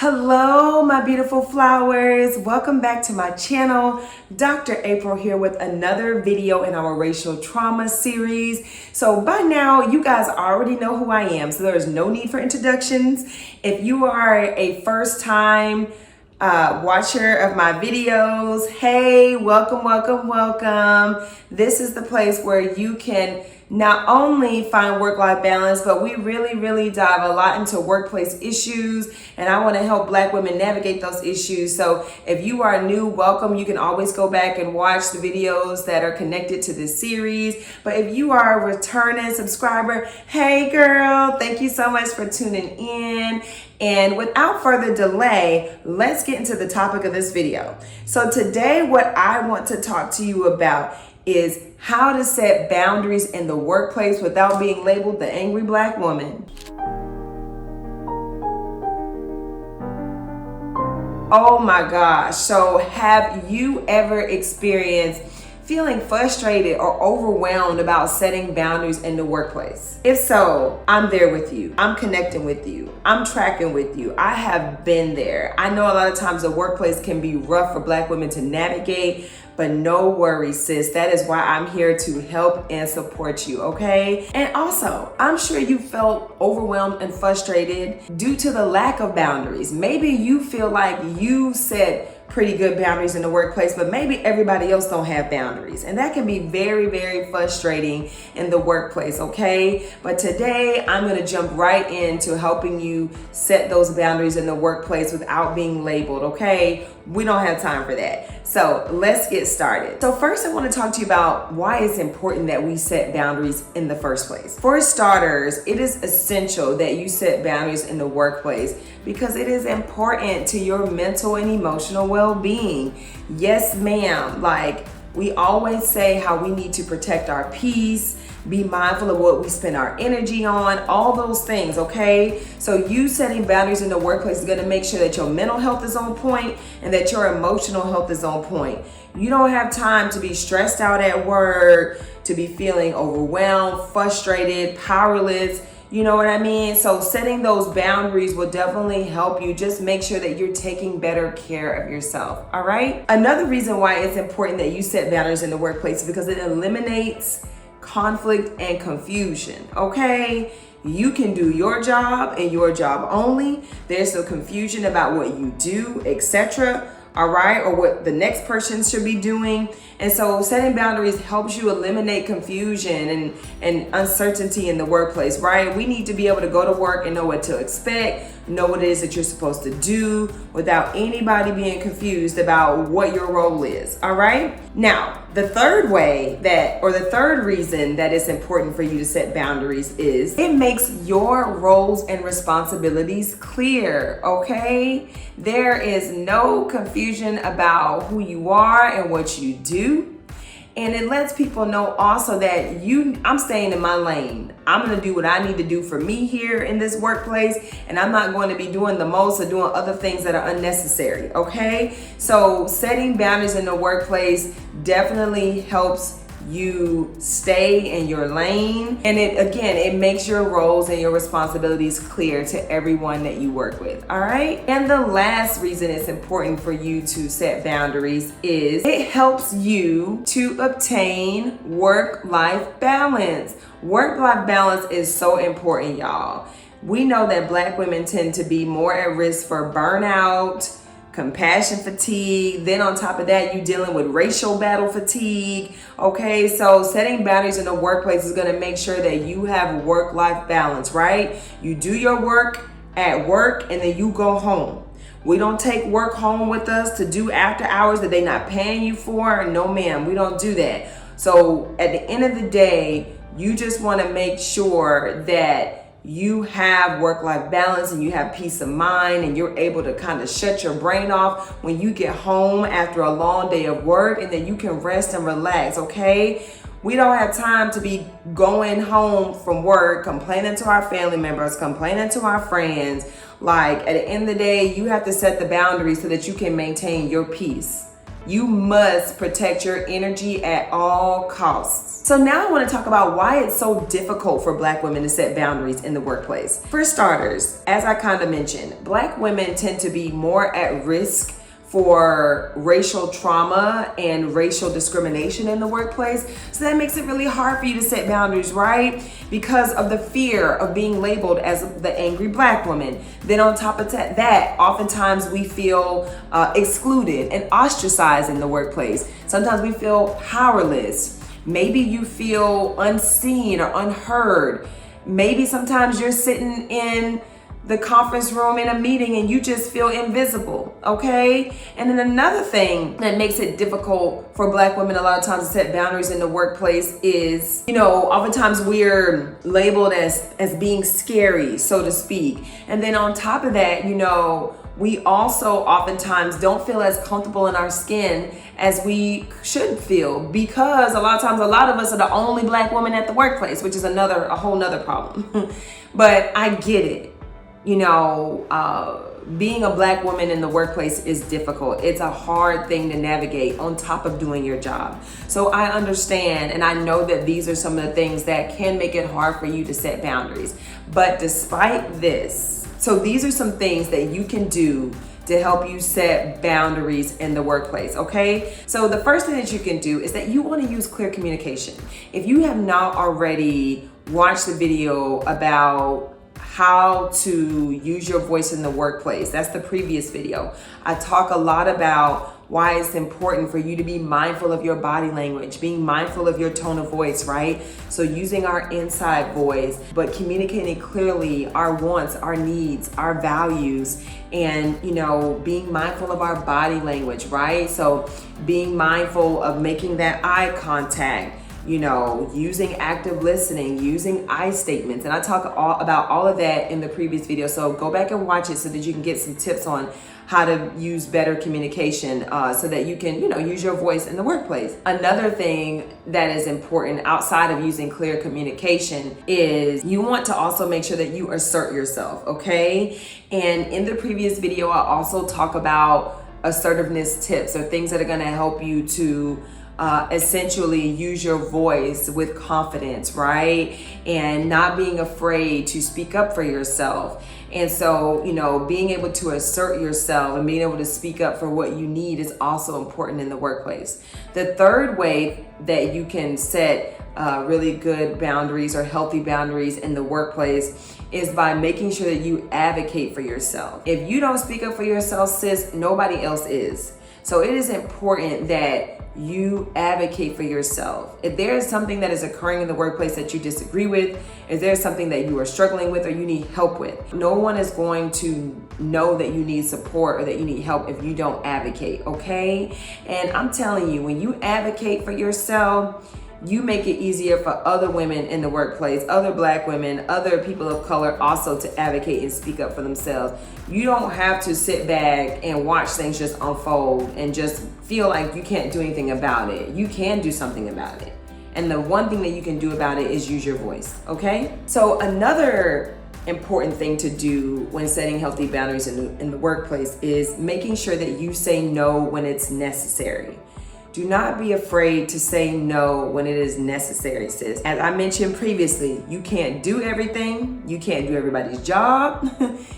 Hello, my beautiful flowers. Welcome back to my channel. Dr. April here with another video in our racial trauma series. So by now, you guys already know who I am, so there's no need for introductions. If you are a first time watcher of my videos, hey, welcome. This is the place where you can not only find work-life balance, but we really dive a lot into workplace issues, and I want to help Black women navigate those issues. So if you are new, welcome. You can always go back and watch the videos that are connected to this series. But if you are a returning subscriber, hey girl, thank you so much for tuning in. And without further delay, let's get into the topic of this video. So today, what I want to talk to you about is how to set boundaries in the workplace without being labeled the angry Black woman. Oh my gosh. So have you ever experienced feeling frustrated or overwhelmed about setting boundaries in the workplace? If so, I'm there with you. I'm connecting with you. I'm tracking with you. I have been there. I know a lot of times the workplace can be rough for Black women to navigate, but no worries, sis. That is why I'm here to help and support you, okay? And also, I'm sure you felt overwhelmed and frustrated due to the lack of boundaries. Maybe you feel like you set pretty good boundaries in the workplace, but maybe everybody else don't have boundaries. And that can be very frustrating in the workplace, okay? But today, I'm gonna jump right into helping you set those boundaries in the workplace without being labeled, okay? We don't have time for that. So let's get started. So first, I wanna talk to you about why it's important that we set boundaries in the first place. For starters, it is essential that you set boundaries in the workplace because it is important to your mental and emotional well-being. Yes, ma'am. Like we always say how we need to protect our peace, be mindful of what we spend our energy on, all those things, okay? So you setting boundaries in the workplace is gonna make sure that your mental health is on point and that your emotional health is on point. You don't have time to be stressed out at work, to be feeling overwhelmed, frustrated, powerless. You know what I mean? So setting those boundaries will definitely help you. Just make sure that you're taking better care of yourself, all right? Another reason why it's important that you set boundaries in the workplace is because it eliminates conflict and confusion, okay? You can do your job and your job only. There's no confusion about what you do, etc., all right, or what the next person should be doing. And so setting boundaries helps you eliminate confusion and uncertainty in the workplace, right? We need to be able to go to work and know what to expect, know what it is that you're supposed to do without anybody being confused about what your role is, all right? Now, the third way that, or the third reason that it's important for you to set boundaries is it makes your roles and responsibilities clear, okay? There is no confusion about who you are and what you do. And it lets people know also that I'm staying in my lane. I'm gonna do what I need to do for me here in this workplace, and I'm not going to be doing the most or doing other things that are unnecessary, okay? So setting boundaries in the workplace definitely helps you stay in your lane. And it makes your roles and your responsibilities clear to everyone that you work with, all right? And the last reason it's important for you to set boundaries is it helps you to obtain work-life balance. Work-life balance is so important, y'all. We know that Black women tend to be more at risk for burnout, compassion fatigue. Then on top of that, you dealing with racial battle fatigue. Okay, so setting boundaries in the workplace is gonna make sure that you have work-life balance, right? You do your work at work and then you go home. We don't take work home with us to do after hours that they're not paying you for. No, ma'am, we don't do that. So at the end of the day, you just wanna make sure that you have work-life balance and you have peace of mind and you're able to kind of shut your brain off when you get home after a long day of work, and then you can rest and relax, okay? We don't have time to be going home from work, complaining to our family members, complaining to our friends. Like at the end of the day, you have to set the boundaries so that you can maintain your peace. You must protect your energy at all costs. So now I want to talk about why it's so difficult for Black women to set boundaries in the workplace. For starters, as I kind of mentioned, Black women tend to be more at risk for racial trauma and racial discrimination in the workplace. So that makes it really hard for you to set boundaries, right? Because of the fear of being labeled as the angry Black woman. Then on top of that, oftentimes we feel excluded and ostracized in the workplace. Sometimes we feel powerless. Maybe you feel unseen or unheard. Maybe sometimes you're sitting in the conference room in a meeting and you just feel invisible, okay? And then another thing that makes it difficult for Black women a lot of times to set boundaries in the workplace is, oftentimes we're labeled as being scary, so to speak. And then on top of that, we also oftentimes don't feel as comfortable in our skin as we should feel, because a lot of times a lot of us are the only Black woman at the workplace, which is a whole nother problem. But I get it. Being a Black woman in the workplace is difficult. It's a hard thing to navigate on top of doing your job. So I understand, and I know that these are some of the things that can make it hard for you to set boundaries. But despite this, so these are some things that you can do to help you set boundaries in the workplace, okay? So the first thing that you can do is that you want to use clear communication. If you have not already watched the video about how to use your voice in the workplace, that's the previous video. I talk a lot about why it's important for you to be mindful of your body language, being mindful of your tone of voice, right? So using our inside voice, but communicating clearly our wants, our needs, our values, and being mindful of our body language, right? So being mindful of making that eye contact, using active listening, using I statements. And I talk about all of that in the previous video. So go back and watch it so that you can get some tips on how to use better communication so that you can, use your voice in the workplace. Another thing that is important outside of using clear communication is you want to also make sure that you assert yourself, okay? And in the previous video, I also talk about assertiveness tips or things that are gonna help you to essentially use your voice with confidence, right? And not being afraid to speak up for yourself. And so, being able to assert yourself and being able to speak up for what you need is also important in the workplace. The third way that you can set really good boundaries or healthy boundaries in the workplace is by making sure that you advocate for yourself. If you don't speak up for yourself, sis, nobody else is. So it is important that you advocate for yourself. If there is something that is occurring in the workplace that you disagree with, if there's something that you are struggling with or you need help with, no one is going to know that you need support or that you need help if you don't advocate, okay? And I'm telling you, when you advocate for yourself, you make it easier for other women in the workplace, other Black women, other people of color also to advocate and speak up for themselves. You don't have to sit back and watch things just unfold and just feel like you can't do anything about it. You can do something about it. And the one thing that you can do about it is use your voice, okay? So another important thing to do when setting healthy boundaries in the workplace is making sure that you say no when it's necessary. Do not be afraid to say no when it is necessary, sis. As I mentioned previously, you can't do everything. You can't do everybody's job.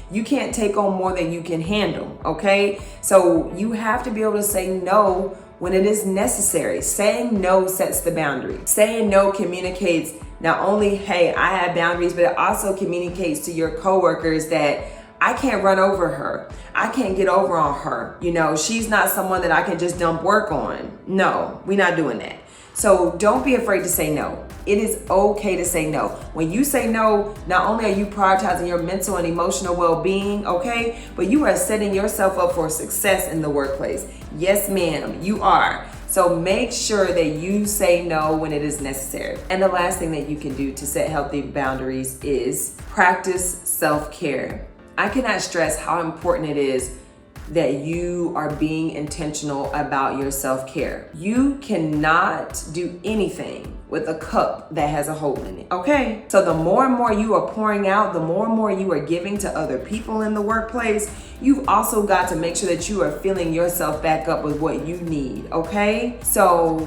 You can't take on more than you can handle, okay? So you have to be able to say no when it is necessary. Saying no sets the boundary. Saying no communicates not only, hey, I have boundaries, but it also communicates to your coworkers that I can't run over her. I can't get over on her. She's not someone that I can just dump work on. No, we're not doing that. So don't be afraid to say no. It is okay to say no. When you say no, not only are you prioritizing your mental and emotional well-being, okay, but you are setting yourself up for success in the workplace. Yes, ma'am, you are. So make sure that you say no when it is necessary. And the last thing that you can do to set healthy boundaries is practice self-care. I cannot stress how important it is that you are being intentional about your self-care. You cannot do anything with a cup that has a hole in it, okay? So the more and more you are pouring out, the more and more you are giving to other people in the workplace, you've also got to make sure that you are filling yourself back up with what you need, okay? So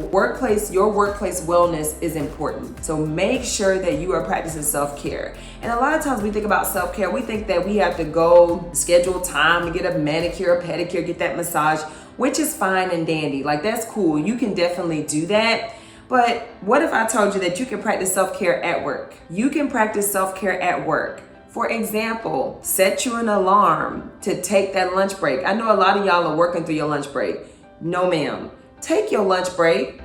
your workplace wellness is important. So make sure that you are practicing self-care. And a lot of times we think about self-care, we think that we have to go schedule time to get a manicure, a pedicure, get that massage, which is fine and dandy. Like, that's cool. You can definitely do that. But what if I told you that you can practice self-care at work? You can practice self-care at work. For example, set you an alarm to take that lunch break. I know a lot of y'all are working through your lunch break. No, ma'am. Take your lunch break.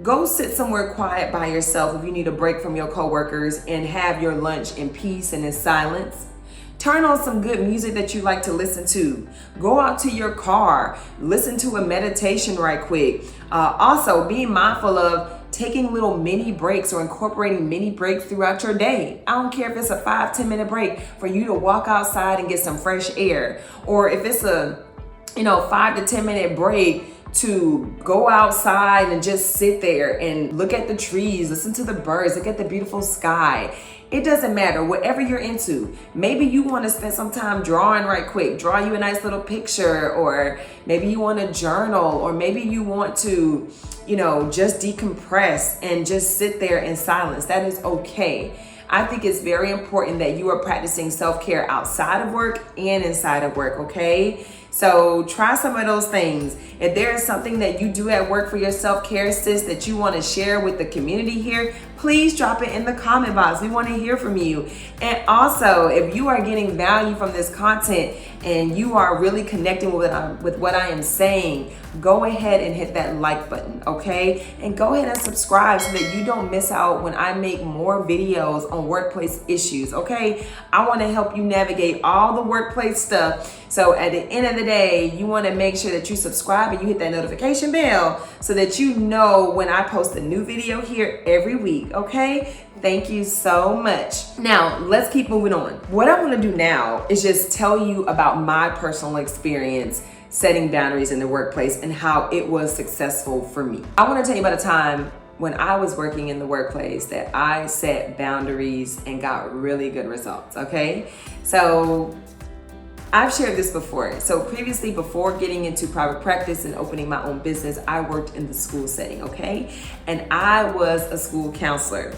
Go sit somewhere quiet by yourself if you need a break from your coworkers and have your lunch in peace and in silence. Turn on some good music that you like to listen to. Go out to your car, listen to a meditation right quick. Also, be mindful of taking little mini breaks or incorporating mini breaks throughout your day. I don't care if it's a 5-10 minute break for you to walk outside and get some fresh air, or if it's a 5 to 10 minute break to go outside and just sit there and look at the trees, listen to the birds, look at the beautiful sky. It doesn't matter, whatever you're into. Maybe you want to spend some time drawing right quick, draw you a nice little picture, or maybe you want to journal, or maybe you want to, just decompress and just sit there in silence. That is okay. I think it's very important that you are practicing self-care outside of work and inside of work, okay? So try some of those things. If there is something that you do at work for your self-care, sis, that you want to share with the community here, please drop it in the comment box. We want to hear from you. And also, if you are getting value from this content and you are really connecting with what I am saying, go ahead and hit that like button, okay? And go ahead and subscribe so that you don't miss out when I make more videos on workplace issues, okay? I want to help you navigate all the workplace stuff. So at the end of the day, you want to make sure that you subscribe and you hit that notification bell so that you know when I post a new video here every week, okay? Thank you so much. Now, let's keep moving on. What I want to do now is just tell you about my personal experience setting boundaries in the workplace and how it was successful for me. I want to tell you about a time when I was working in the workplace that I set boundaries and got really good results, okay? So I've shared this before. So previously, before getting into private practice and opening my own business, I worked in the school setting, okay? And I was a school counselor.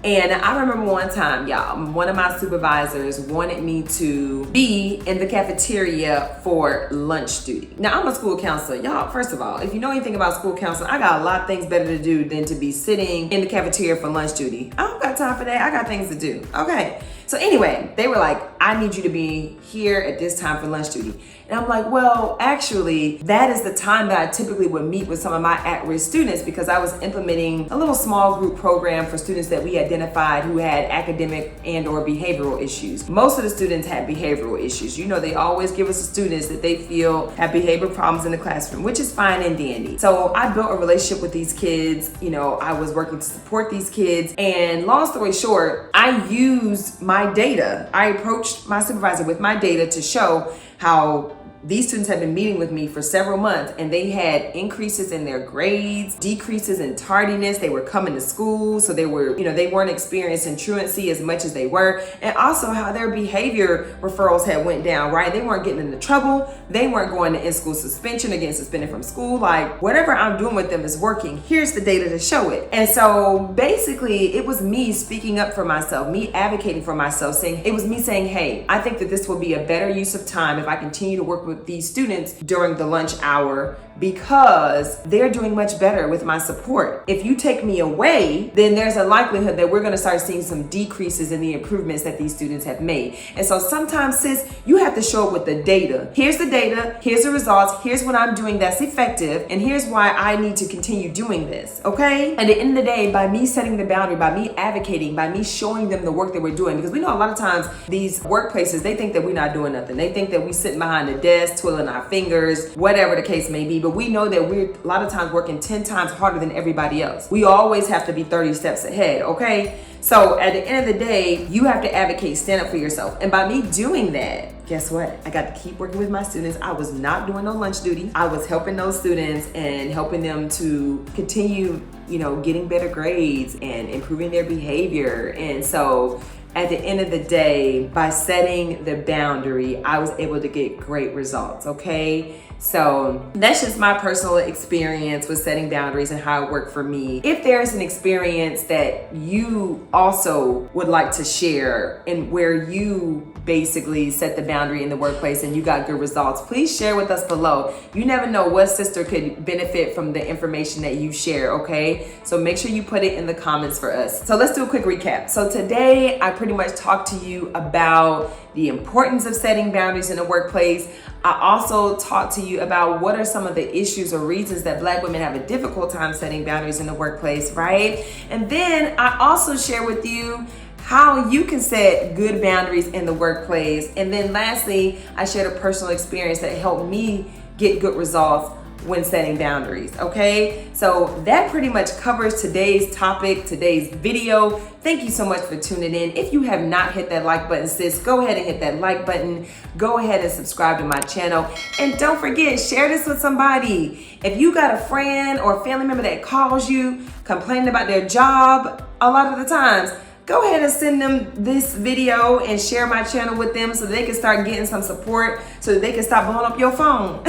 And I remember one time, y'all, one of my supervisors wanted me to be in the cafeteria for lunch duty. Now, I'm a school counselor. Y'all, first of all, if you know anything about school counseling, I got a lot of things better to do than to be sitting in the cafeteria for lunch duty. I don't got time for that. I got things to do. Okay. So anyway, they were like, I need you to be here at this time for lunch duty. And I'm like, well, actually, that is the time that I typically would meet with some of my at-risk students because I was implementing a little small group program for students that we identified who had academic and or behavioral issues. Most of the students had behavioral issues. They always give us the students that they feel have behavior problems in the classroom, which is fine and dandy. So I built a relationship with these kids. I was working to support these kids. And long story short, I used my data. I approached my supervisor with my data to show how these students have been meeting with me for several months and they had increases in their grades, decreases in tardiness. They were coming to school, so they weren't experiencing truancy as much as they were. And also how their behavior referrals had went down, right? They weren't getting into trouble. They weren't going to in-school suspension or getting suspended from school. Like, whatever I'm doing with them is working. Here's the data to show it. And so basically it was me speaking up for myself, me advocating for myself, it was me saying, hey, I think that this will be a better use of time if I continue to work with these students during the lunch hour because they're doing much better with my support. If you take me away, then there's a likelihood that we're going to start seeing some decreases in the improvements that these students have made. And so sometimes, sis, you have to show up with the data. Here's the data, here's the results, here's what I'm doing that's effective, and here's why I need to continue doing this, okay? At the end of the day, by me setting the boundary, by me advocating, by me showing them the work that we're doing, because we know a lot of times these workplaces, they think that we're not doing nothing. They think that we sitting behind the desk, twiddling our fingers, whatever the case may be, but we know that we're a lot of times working 10 times harder than everybody else. We always have to be 30 steps ahead, okay? So at the end of the day, you have to advocate, stand up for yourself. And by me doing that, guess what? I got to keep working with my students. I was not doing no lunch duty. I was helping those students and helping them to continue, getting better grades and improving their behavior. And so at the end of the day, by setting the boundary, I was able to get great results, okay? So that's just my personal experience with setting boundaries and how it worked for me. If there's an experience that you also would like to share and where you basically set the boundary in the workplace and you got good results, please share with us below. You never know what sister could benefit from the information that you share, okay? So make sure you put it in the comments for us. So let's do a quick recap. So today I pretty much talked to you about the importance of setting boundaries in the workplace. I also talked to you about what are some of the issues or reasons that Black women have a difficult time setting boundaries in the workplace, right? And then I also share with you how you can set good boundaries in the workplace. And then lastly, I shared a personal experience that helped me get good results when setting boundaries, okay? So that pretty much covers today's topic, today's video. Thank you so much for tuning in. If you have not hit that like button, sis, go ahead and hit that like button. Go ahead and subscribe to my channel. And don't forget, share this with somebody. If you got a friend or a family member that calls you complaining about their job a lot of the times, go ahead and send them this video and share my channel with them so they can start getting some support so that they can stop blowing up your phone.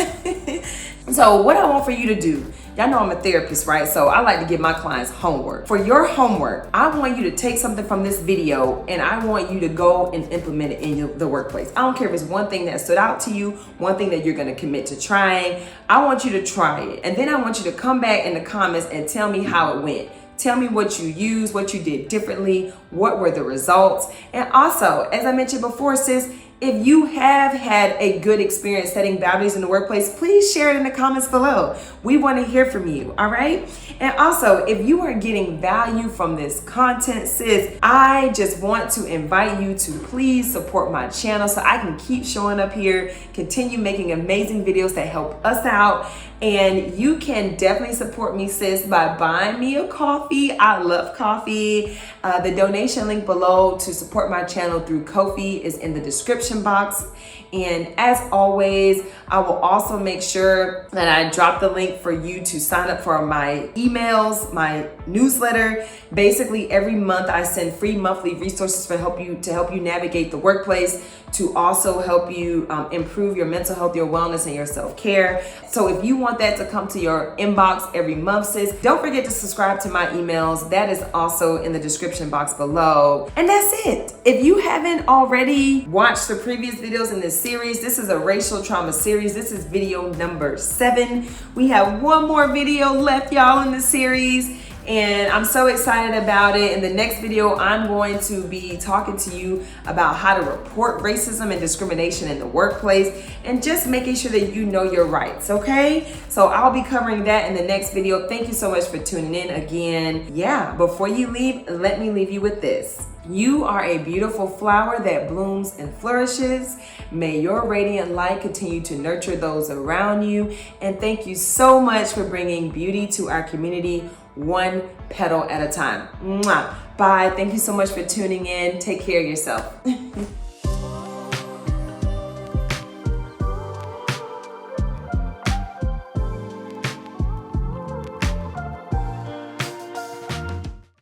So what I want for you to do, y'all know I'm a therapist, right? So I like to give my clients homework. For your homework, I want you to take something from this video and I want you to go and implement it in the workplace. I don't care if it's one thing that stood out to you, one thing that you're gonna commit to trying. I want you to try it. And then I want you to come back in the comments and tell me how it went. Tell me what you used, what you did differently, what were the results. And also, as I mentioned before, sis, if you have had a good experience setting boundaries in the workplace, please share it in the comments below. We want to hear from you, all right? And also, if you are getting value from this content, sis, I just want to invite you to please support my channel so I can keep showing up here, continue making amazing videos that help us out. And you can definitely support me, sis, by buying me a coffee. I love coffee. The donation link below to support my channel through Ko-fi is in the description box. And as always, I will also make sure that I drop the link for you to sign up for my emails, my newsletter. Basically, every month I send free monthly resources to help you navigate the workplace, to also help you improve your mental health, your wellness, and your self-care. So if you want that to come to your inbox every month, sis, don't forget to subscribe to my emails. That is also in the description box below. And that's it. If you haven't already watched the previous videos in this series, this is a racial trauma series. This is video number 7. We have one more video left, y'all, in the series. And I'm so excited about it. In the next video, I'm going to be talking to you about how to report racism and discrimination in the workplace and just making sure that you know your rights, okay? So I'll be covering that in the next video. Thank you so much for tuning in again. Yeah, before you leave, let me leave you with this. You are a beautiful flower that blooms and flourishes. May your radiant light continue to nurture those around you. And thank you so much for bringing beauty to our community, one petal at a time. Mwah. Bye. Thank you so much for tuning in. Take care of yourself.